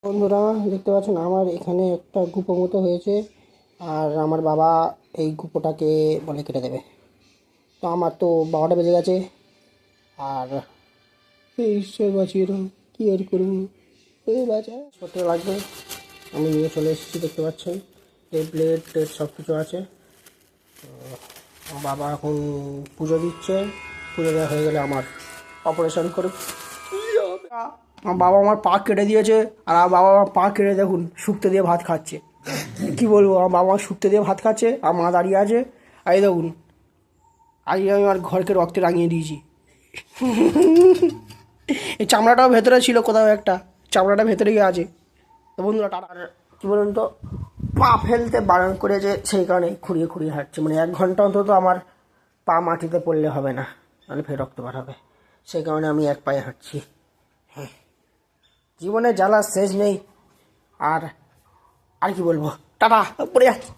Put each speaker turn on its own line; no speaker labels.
বন্ধুরা, দেখতে পাচ্ছেন আমার এখানে একটা গুঁপো মতো হয়েছে। আর আমার বাবা এই গুঁপোটাকে বলে কেটে দেবে। তো আমার তো 12টা বেজে গেছে। আর এই ঈশ্বর বাঁচিয়ে দাও, কী আর করবো, এই বাঁচা করতে লাগবে। আমি নিয়ে চলে এসেছি, দেখতে পাচ্ছেন এই প্লেট টেট সব কিছু আছে। আমার বাবা এখন পুজো দিচ্ছে। পুজো দেওয়া হয়ে গেলে আমার অপারেশন করে আমার বাবা আমার পা কেটে দিয়েছে। আর আমার বাবা আমার পা কেটে দেখুন শুক্তো দিয়ে ভাত খাচ্ছে। কি বলবো, আমার বাবা আমার শুক্তো দিয়ে ভাত খাচ্ছে আর মা দাঁড়িয়ে আছে। আর এই দেখুন, আজকে আমি আমার ঘরকে রক্তে রাঙিয়ে দিয়েছি। এই চামড়াটাও ভেতরে ছিল কোথাও একটা, চামড়াটা ভেতরে গিয়ে আছে। তো বন্ধুরা টাটার কী বলুন তো, পা ফেলতে বারণ করেছে, সেই কারণে খুঁড়িয়ে খুঁড়িয়ে হাঁটছে। মানে 1 ঘন্টা অন্তত আমার পা মাটিতে পড়লে হবে না, নাহলে ফের রক্ত বার হবে। সেই কারণে আমি এক পায়ে হাঁটছি। হ্যাঁ, জীবনে জ্বালা শেষ নেই। আর আর কি বলবো, টাটা, পড়ে যাচ্ছি।